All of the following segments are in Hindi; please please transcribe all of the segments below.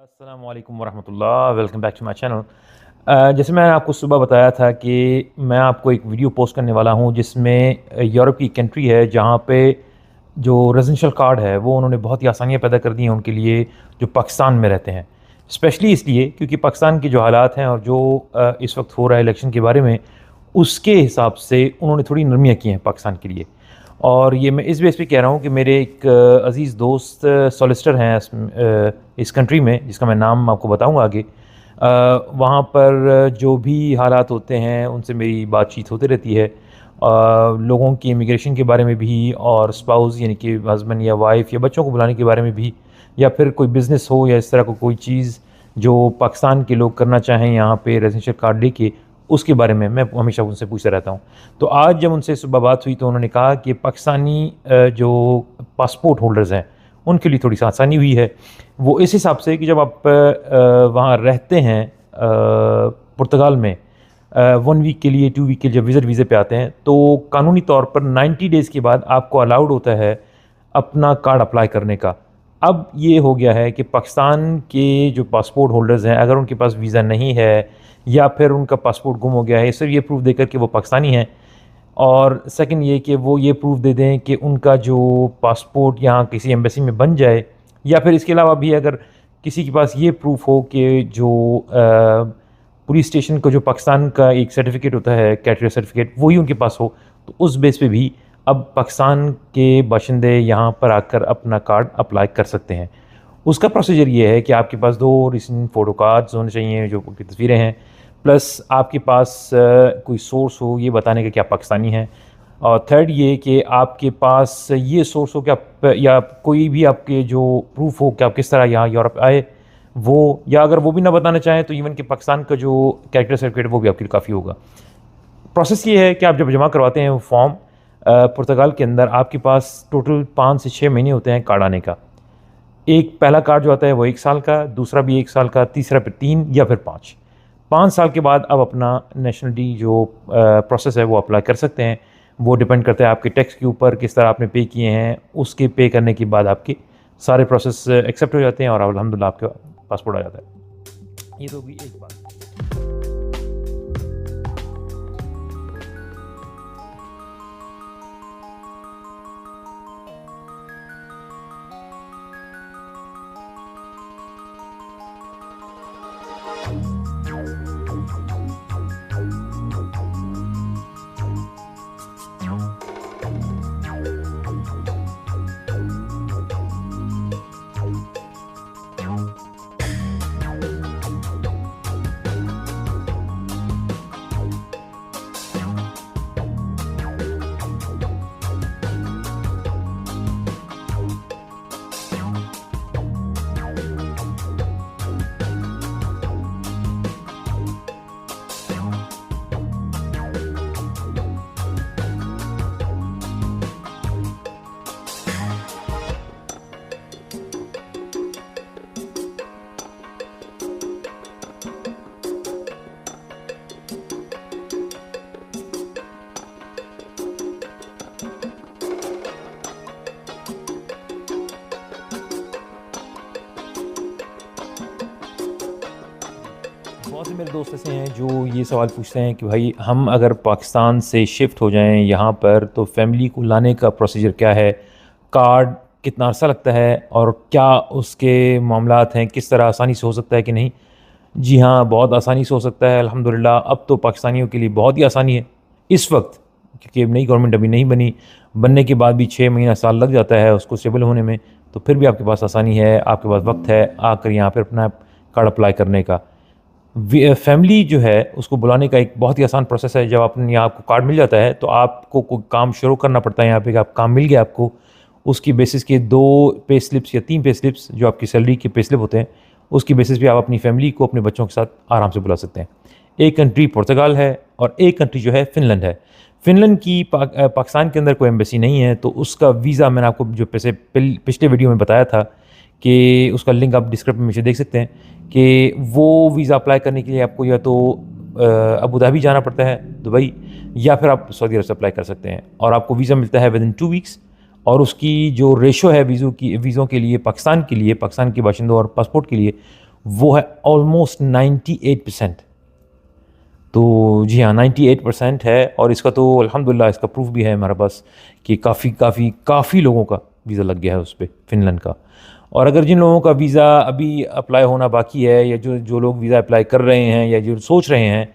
अस्सलाम वालेकुम वरहमतुल्लाह। Welcome back to my channel. जैसे मैंने आपको सुबह बताया था कि मैं आपको एक वीडियो पोस्ट करने वाला हूं जिसमें यूरोप की कंट्री है जहां पे जो रेजिडेंशियल कार्ड है वो उन्होंने बहुत ही आसानियां पैदा कर दी हैं उनके लिए जो पाकिस्तान में रहते हैं। स्पेशली इसलिए क्योंकि पाकिस्तान के जो हालात हैं और जो इस वक्त हो रहा है इलेक्शन के बारे में, उसके हिसाब से उन्होंने थोड़ी नरमियाँ की हैं पाकिस्तान के लिए। और ये मैं इस बेस पे कह रहा हूँ कि मेरे एक अज़ीज़ दोस्त सॉलिसिटर हैं इस कंट्री में, जिसका मैं नाम आपको बताऊँगा आगे। वहाँ पर जो भी हालात होते हैं उनसे मेरी बातचीत होती रहती है, लोगों की इमिग्रेशन के बारे में भी, और स्पाउस यानी कि हस्बैंड या वाइफ या बच्चों को बुलाने के बारे में भी, या फिर कोई बिज़नेस हो या इस तरह को कोई चीज़ जो पाकिस्तान के लोग करना चाहें यहाँ पे रेजिडेंशियल कार्ड लेके, उसके बारे में मैं हमेशा उनसे पूछता रहता हूँ। तो आज जब उनसे सुबह बात हुई तो उन्होंने कहा कि पाकिस्तानी जो पासपोर्ट होल्डर्स हैं उनके लिए थोड़ी सी आसानी हुई है। वो इस हिसाब से कि जब आप वहाँ रहते हैं पुर्तगाल में 1 वीक के लिए 2 वीक के लिए जब विज़िट वीज़े पे आते हैं तो कानूनी तौर पर 90 डेज़ के बाद आपको अलाउड होता है अपना कार्ड अप्लाई करने का। अब ये हो गया है कि पाकिस्तान के जो पासपोर्ट होल्डर्स हैं, अगर उनके पास वीज़ा नहीं है या फिर उनका पासपोर्ट गुम हो गया है, सिर्फ ये प्रूफ देकर कि वो पाकिस्तानी हैं, और सेकंड ये कि वो ये प्रूफ दे दें कि उनका जो पासपोर्ट यहाँ किसी एम्बेसी में बन जाए, या फिर इसके अलावा भी अगर किसी के पास ये प्रूफ हो कि जो पुलिस स्टेशन को जो पाकिस्तान का एक सर्टिफिकेट होता है, कैटेगरी सर्टिफिकेट, वही उनके पास हो, तो उस बेस पे भी अब पाकिस्तान के बाशिंदे यहाँ पर आकर अपना कार्ड अप्लाई कर सकते हैं। उसका प्रोसीजर ये है कि आपके पास 2 रिसेंट फ़ोटो कार्ड्स होने चाहिए जो की तस्वीरें हैं, प्लस आपके पास कोई सोर्स हो ये बताने का कि आप पाकिस्तानी हैं, और थर्ड ये कि आपके पास ये सोर्स हो कि आप, या कोई भी आपके जो प्रूफ हो कि आप किस तरह यहाँ यूरोप आए वो, या अगर वो भी ना बताना चाहें तो इवन कि पाकिस्तान का जो कैरेक्टर सर्टिफिकेट वो भी आपके लिए काफ़ी होगा। प्रोसेस ये है कि आप जब जमा करवाते हैं वो फॉर्म, पुर्तगाल के अंदर आपके पास टोटल 5 से 6 महीने होते हैं कार्ड आने का। एक पहला कार्ड जो आता है वो 1 साल का, दूसरा भी 1 साल का, तीसरा फिर 3 या फिर 5 साल के बाद अब अपना नेशनलिटी जो प्रोसेस है वो अप्लाई कर सकते हैं। वो डिपेंड करता है आपके टैक्स के ऊपर, किस तरह आपने पे किए हैं। उसके पे करने के बाद आपके सारे प्रोसेस एक्सेप्ट हो जाते हैं और अल्हम्दुलिल्लाह आपके पासपोर्ट आ जाता है। ये तो भी एक बात। बहुत से मेरे दोस्त ऐसे हैं जो ये सवाल पूछते हैं कि भाई हम अगर पाकिस्तान से शिफ्ट हो जाएं यहाँ पर तो फैमिली को लाने का प्रोसीजर क्या है, कार्ड कितना अर्सा लगता है, और क्या उसके मामलात हैं, किस तरह आसानी से हो सकता है कि नहीं। जी हाँ, बहुत आसानी से हो सकता है अल्हम्दुलिल्लाह। अब तो पाकिस्तानियों के लिए बहुत ही आसानी है इस वक्त, क्योंकि नई गवर्नमेंट अभी नहीं बनी, बनने के बाद भी 6 महीना साल लग जाता है उसको स्टेबल होने में। तो फिर भी आपके पास आसानी है, आपके पास वक्त है आकर यहाँ पर अपना कार्ड अप्लाई करने का। फैमिली जो है उसको बुलाने का एक बहुत ही आसान प्रोसेस है। जब आपने यहाँ आपको कार्ड मिल जाता है तो आपको कोई काम शुरू करना पड़ता है यहाँ पे, कि आप काम मिल गया आपको, उसकी बेसिस के 2 पे स्लिप्स या 3 पे स्लिप्स जो आपकी सैलरी के पे स्लिप होते हैं, उसकी बेसिस पे आप अपनी फैमिली को अपने बच्चों के साथ आराम से बुला सकते हैं। एक कंट्री पुर्तगाल है और एक कंट्री जो है फ़िनलैंड है। फ़िनलैंड की पाकिस्तान के अंदर कोई एम्बेसी नहीं है, तो उसका वीज़ा मैंने आपको जो पिछले वीडियो में बताया था कि उसका लिंक आप डिस्क्रिप्शन में से देख सकते हैं कि वो वीज़ा अप्लाई करने के लिए आपको या तो अबू धाबी जाना पड़ता है, दुबई, या फिर आप सऊदी अरब से अप्लाई कर सकते हैं, और आपको वीज़ा मिलता है विदिन 2 वीक्स। और उसकी जो रेशो है वीज़ों के लिए पाकिस्तान के बाशिंदों और पासपोर्ट के लिए, वो है ऑलमोस्ट 98%। तो जी हाँ, 98% है। और इसका तो अल्हम्दुलिल्लाह इसका प्रूफ भी है हमारे पास कि काफ़ी लोगों का वीज़ा लग गया है उस पे, फ़िनलैंड का। और अगर जिन लोगों का वीज़ा अभी अप्लाई होना बाकी है, या जो जो लोग वीज़ा अप्लाई कर रहे हैं या जो सोच रहे हैं,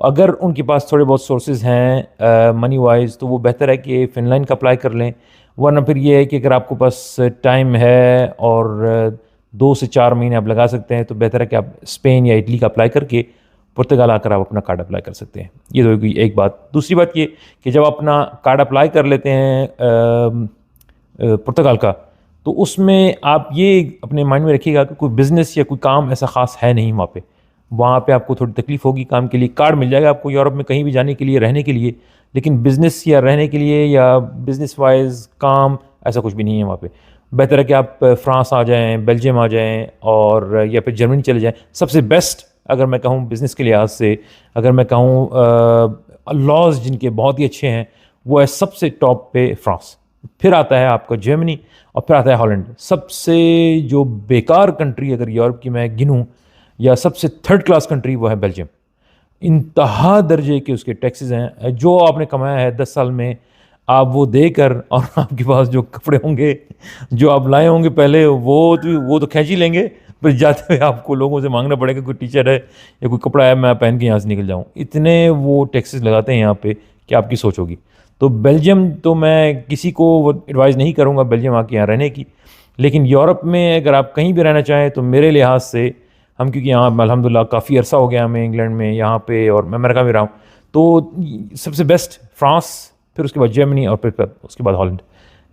अगर उनके पास थोड़े बहुत सोर्सेज हैं मनी वाइज, तो वो बेहतर है कि फ़िनलैंड का अप्लाई कर लें। वरना फिर ये है कि अगर आपके पास टाइम है और 2 से 4 महीने आप लगा सकते हैं, तो बेहतर है कि आप स्पेन या इटली का अप्लाई करके पुर्तगाल आकर आप अपना कार्ड अप्लाई कर सकते हैं। ये तो एक बात। दूसरी बात ये कि जब अपना कार्ड अप्लाई कर लेते हैं पुर्तगाल का, तो उसमें आप ये अपने माइंड में रखिएगा कि कोई बिज़नेस या कोई काम ऐसा ख़ास है नहीं वहाँ पे। वहाँ पे आपको थोड़ी तकलीफ़ होगी काम के लिए। कार्ड मिल जाएगा आपको यूरोप में कहीं भी जाने के लिए, रहने के लिए, लेकिन बिज़नेस या रहने के लिए या बिज़नेस वाइज़ काम ऐसा कुछ भी नहीं है वहाँ पे। बेहतर है कि आप फ्रांस आ जाएँ, बेल्जियम आ जाएँ, और या फिर जर्मनी चले जाएँ। सबसे बेस्ट अगर मैं कहूँ बिज़नेस के लिहाज से, अगर मैं कहूँ लॉज़ जिनके बहुत ही अच्छे हैं, वो है सबसे टॉप पे फ्रांस, फिर आता है आपका जर्मनी, और फिर आता है हॉलैंड। सबसे जो बेकार कंट्री अगर यूरोप की मैं गिनूँ, या सबसे थर्ड क्लास कंट्री, वो है बेल्जियम। इंतहा दर्जे के उसके टैक्सेस हैं। जो आपने कमाया है 10 साल में, आप वो देकर, और आपके पास जो कपड़े होंगे जो आप लाए होंगे पहले, वो तो खींच ही लेंगे। फिर जाते हुए आपको लोगों से मांगना पड़ेगा, कोई टीशर्ट है या कोई कपड़ा है मैं पहन के यहाँ से निकल जाऊँ। इतने वो टैक्सेस लगाते हैं यहाँ पे कि आपकी सोच होगी। तो बेल्जियम तो मैं किसी को एडवाइस नहीं करूँगा बेल्जियम आके यहाँ रहने की। लेकिन यूरोप में अगर आप कहीं भी रहना चाहें, तो मेरे लिहाज से, हम क्योंकि यहाँ अल्हम्दुलिल्लाह काफ़ी अरसा हो गया हमें इंग्लैंड में यहाँ पे, और मैं अमेरिका में रहा हूँ, तो सबसे बेस्ट फ्रांस, फिर उसके बाद जर्मनी, और फिर उसके बाद हॉलैंड।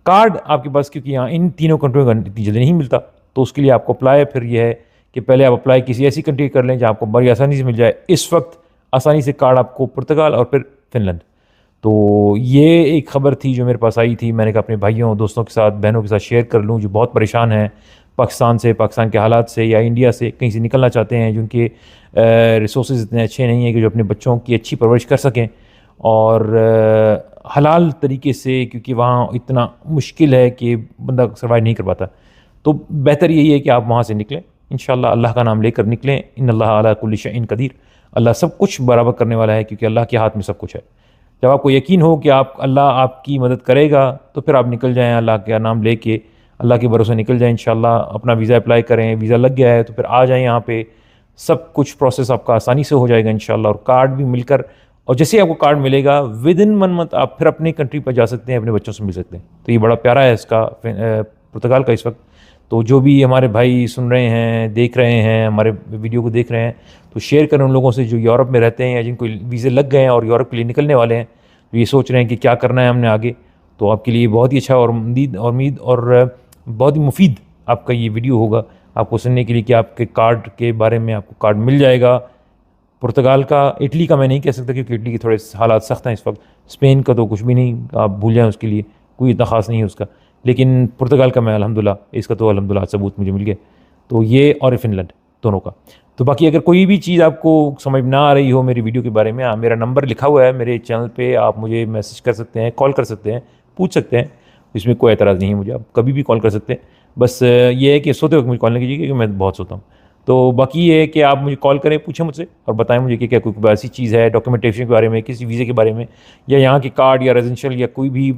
कार्ड आपके पास क्योंकि यहाँ इन तीनों कंट्रियों का इतनी जल्दी नहीं मिलता, तो उसके लिए आपको अप्लाई फिर ये है कि पहले आप अप्लाई किसी ऐसी कंट्री कर लें जहाँ आपको बड़ी आसानी से मिल जाए। इस वक्त आसानी से कार्ड आपको पुर्तगाल और फिर फिनलैंड। तो ये एक ख़बर थी जो मेरे पास आई थी, मैंने कहा अपने भाइयों दोस्तों के साथ, बहनों के साथ शेयर कर लूँ जो बहुत परेशान हैं पाकिस्तान से, पाकिस्तान के हालात से, या इंडिया से कहीं से निकलना चाहते हैं, जिनके रिसोर्स इतने अच्छे नहीं हैं कि जो अपने बच्चों की अच्छी परवरिश कर सकें, और हलाल तरीके से, क्योंकि वहाँ इतना मुश्किल है कि बंदा सर्वाइव नहीं कर पाता। तो बेहतर यही है कि आप वहाँ से निकलें, इंशाअल्लाह अल्लाह का नाम लेकर निकलें। इन्नल्लाह अला कुल्ली शैइन कदीर, अल्लाह सब कुछ बराबर करने वाला है, क्योंकि अल्लाह के हाथ में सब कुछ है। जब आपको यकीन हो कि अल्लाह आपकी मदद करेगा, तो फिर आप निकल जाएँ अल्लाह का नाम लेके, अल्लाह के भरोसे निकल जाएँ इंशाअल्लाह। अपना वीज़ा अप्लाई करें, वीज़ा लग गया है तो फिर आ जाएँ यहाँ पे, सब कुछ प्रोसेस आपका आसानी से हो जाएगा इंशाअल्लाह। और कार्ड भी मिलकर, और जैसे ही आपको कार्ड मिलेगा विद इन 1 मंथ आप फिर अपनी कंट्री पर जा सकते हैं, अपने बच्चों से मिल सकते हैं। तो ये बड़ा प्यारा है इसका पुर्तगाल का इस वक्त। तो जो भी हमारे भाई सुन रहे हैं, देख रहे हैं, हमारे वीडियो को देख रहे हैं, तो शेयर करें उन लोगों से जो यूरोप में रहते हैं या जिनको वीज़े लग गए हैं और यूरोप के लिए निकलने वाले हैं, तो ये सोच रहे हैं कि क्या करना है हमने आगे। तो आपके लिए बहुत ही अच्छा और उम्मीद और बहुत ही मुफीद आपका ये वीडियो होगा आपको सुनने के लिए, कि आपके कार्ड के बारे में आपको कार्ड मिल जाएगा। पुर्तगाल का, इटली का मैं नहीं कह सकता क्योंकि इटली के थोड़े हालात सख्त हैं इस वक्त। स्पेन का तो कुछ भी नहीं, आप भूल जाएँ उसके लिए, कोई इतना ख़ास नहीं है उसका। लेकिन पुर्तगाल का मैं अल्हम्दुलिल्लाह, इसका तो अल्हम्दुलिल्लाह सबूत मुझे मिल गए। तो ये और फिनलैंड दोनों का। तो बाकी अगर कोई भी चीज़ आपको समझ ना आ रही हो मेरी वीडियो के बारे में, मेरा नंबर लिखा हुआ है मेरे चैनल पे, आप मुझे मैसेज कर सकते हैं, कॉल कर सकते हैं, पूछ सकते हैं, इसमें कोई एतराज़ नहीं है मुझे। आप कभी भी कॉल कर सकते हैं। बस ये है कि सोते वक्त मुझे कॉल नहीं कीजिए, क्योंकि मैं बहुत सोता हूँ। तो बाकी ये है कि आप मुझे कॉल करें, पूछें मुझसे और बताएं मुझे कि क्या कोई ऐसी चीज़ है डॉक्यूमेंटेशन के बारे में, किसी वीज़े के बारे में, या यहाँ के कार्ड या रेजिडेंशियल या कोई भी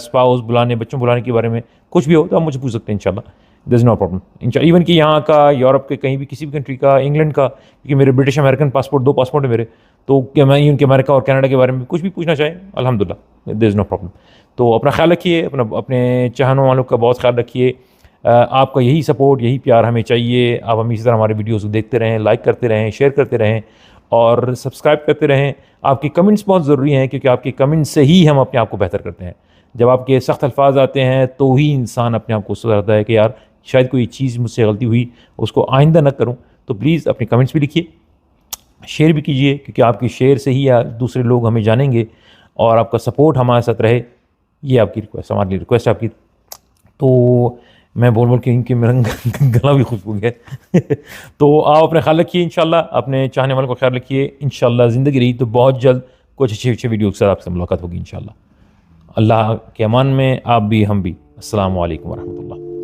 स्पाउस बुलाने, बच्चों बुलाने के बारे में कुछ भी हो, तो आप मुझे पूछ सकते हैं इंशाल्लाह। देयर इज़ नो प्रॉब्लम इंशाल्लाह। इवन कि यहाँ का, यूरोप के कहीं भी, किसी भी कंट्री का, इंग्लैंड का, क्योंकि मेरे ब्रिटिश अमेरिकन पासपोर्ट, 2 पासपोर्ट है मेरे, तो क्या मैं इनके अमेरिका और कनाडा के बारे में कुछ भी पूछना चाहें, अल्हम्दुलिल्लाह देयर इज़ नो प्रॉब्लम। तो अपना ख्याल रखिए, अपने चाहने वालों का बहुत ख्याल रखिए। आपका यही सपोर्ट, यही प्यार हमें चाहिए। आप हम इसी तरह हमारे वीडियोस को देखते रहें, लाइक करते रहें, शेयर करते रहें और सब्सक्राइब करते रहें। आपकी कमेंट्स बहुत ज़रूरी हैं, क्योंकि आपके कमेंट्स से ही हम अपने आप को बेहतर करते हैं। जब आपके सख्त अल्फाज आते हैं तो ही इंसान अपने आप को सुधारता है कि यार शायद कोई चीज़ मुझसे गलती हुई, उसको आइंदा न करूँ। तो प्लीज़ अपने कमेंट्स भी लिखिए, शेयर भी कीजिए, क्योंकि आपकी शेयर से ही दूसरे लोग हमें जानेंगे और आपका सपोर्ट हमारे साथ रहे। ये आपकी रिक्वेस्ट, हमारी रिक्वेस्ट आपकी। तो मैं बोल के इनके मेरा गला भी खुश हो गया। तो आप अपना ख्याल रखिए इंशाल्लाह, अपने चाहने वालों का ख्याल रखिए। इंशाल्लाह ज़िंदगी रही तो बहुत जल्द कुछ अच्छे वीडियो के साथ आपसे मुलाकात होगी इंशाल्लाह। अल्लाह के अमान में आप भी, हम भी। अस्सलामु अलैकुम वरहमतुल्लाह।